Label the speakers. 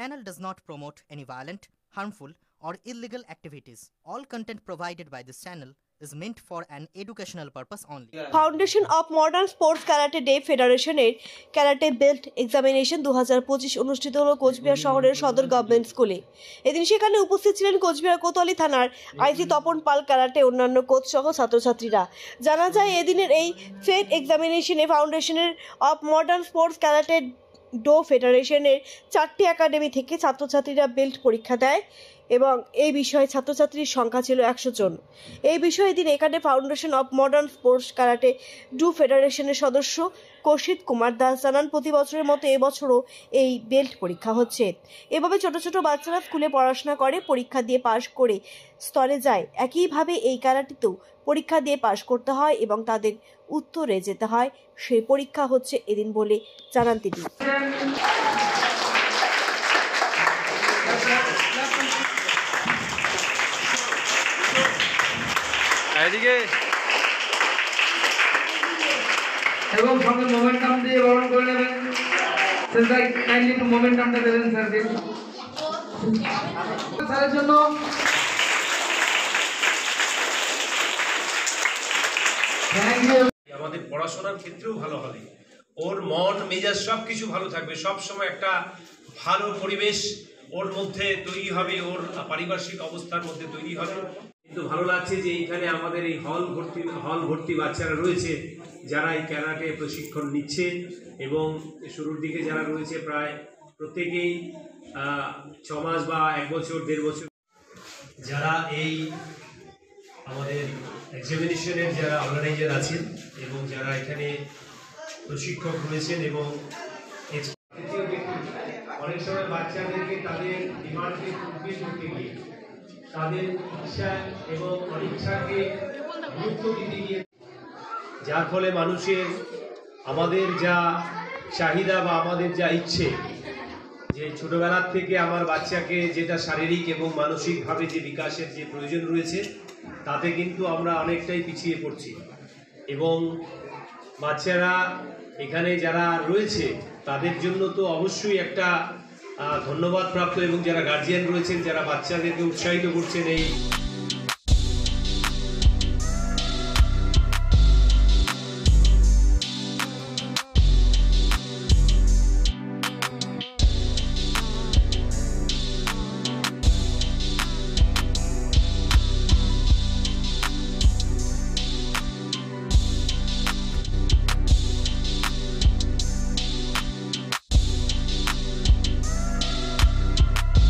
Speaker 1: channel does not promote any violent, harmful, or illegal activities. All content provided by this channel is meant for an educational purpose only.
Speaker 2: Foundation of modern sports karate day ফেডারেশনের karate belt examination 2025 অনুষ্ঠিত হলো কোচবিহার শহরের সদর government স্কুলে। এদিন সেখানে উপস্থিত ছিলেন কোচবিহার কোতোয়ালি থানার আইসি তপন পাল, ক্যারাটে অন্যান্য কোচ সহ ছাত্রছাত্রীরা। জানা যায় এদিনের এই ফেড এক্সামিনেশনে ফাউন্ডেশনের of modern sports karate do ফেডারেশনের 4টি একাডেমি থেকে ছাত্রছাত্রীরা বেল্ট পরীক্ষা দেয় এবং এই বিষয়ে ছাত্রছাত্রীর সংখ্যা ছিল 100 জন। এই বিষয়ে এদিন এখানে foundation of modern sports karate do ফেডারেশনের সদস্য কৌশিক কুমার দাস জানান, প্রতি বছরের মতো এবছরও এই বেল্ট পরীক্ষা হচ্ছে। এভাবে ছোট ছোট বাচ্চারা স্কুলে পড়াশোনা করে, পরীক্ষা দিয়ে পাশ করে স্তরে যায়। একইভাবে এই ক্যারাটেতেও পরীক্ষা দিয়ে পাশ করতে হয় এবং তাদের উত্তরে যেতে হয়। সেই পরীক্ষা হচ্ছে এদিন বলে জানান তিনি।
Speaker 3: এবং সঙ্গে মোমেন্টাম দিয়ে বরণ করে নেবেন। স্যার কাইন্ডলি একটু মোমেন্টামটা দেবেন স্যার। স্যারের জন্য
Speaker 4: আমাদের পড়াশোনার ক্ষেত্রেও ভালো হবে, ওর মন মেজাজ সবকিছু ভালো থাকবে, সব সময় একটা ভালো পরিবেশ ওর মধ্যে তৈরি হবে, ওর পারিপার্শ্বিক অবস্থার মধ্যে তৈরি হবে। কিন্তু ভালো লাগছে যে এইখানে আমাদের এই হল ভর্তি বাচ্চারা রয়েছে যারা এই ক্যারাটে প্রশিক্ষণ নিচ্ছে এবং শুরুর দিকে যারা রয়েছে প্রায় প্রত্যেকেই 6 মাস বা 1 বছর 1.5 বছর যারা এই আমাদের এক্সামিনেশনের যারা অর্গানাইজার আছেন এবং যারা এখানে প্রশিক্ষক রয়েছেন এবং অনেক সময় বাচ্চাদেরকে তাদের ডিমান্ডকে ফুলফিল করতে গিয়ে তাদের ইচ্ছা এবং অনিচ্ছাকে গুরুত্ব দিতে গিয়ে যার ফলে মানুষের আমাদের যা চাহিদা বা আমাদের যা ইচ্ছে যে ছোটবেলার থেকে আমার বাচ্চাকে যেটা শারীরিক এবং মানসিকভাবে যে বিকাশের যে প্রয়োজন রয়েছে তাতে কিন্তু আমরা অনেকটাই পিছিয়ে পড়ছি এবং বাচ্চারা এখানে যারা রয়েছে তাদের জন্য তো অবশ্যই একটা ধন্যবাদ প্রাপ্ত এবং যারা গার্জিয়ান রয়েছেন যারা বাচ্চাদেরকে উৎসাহিত করছেন এই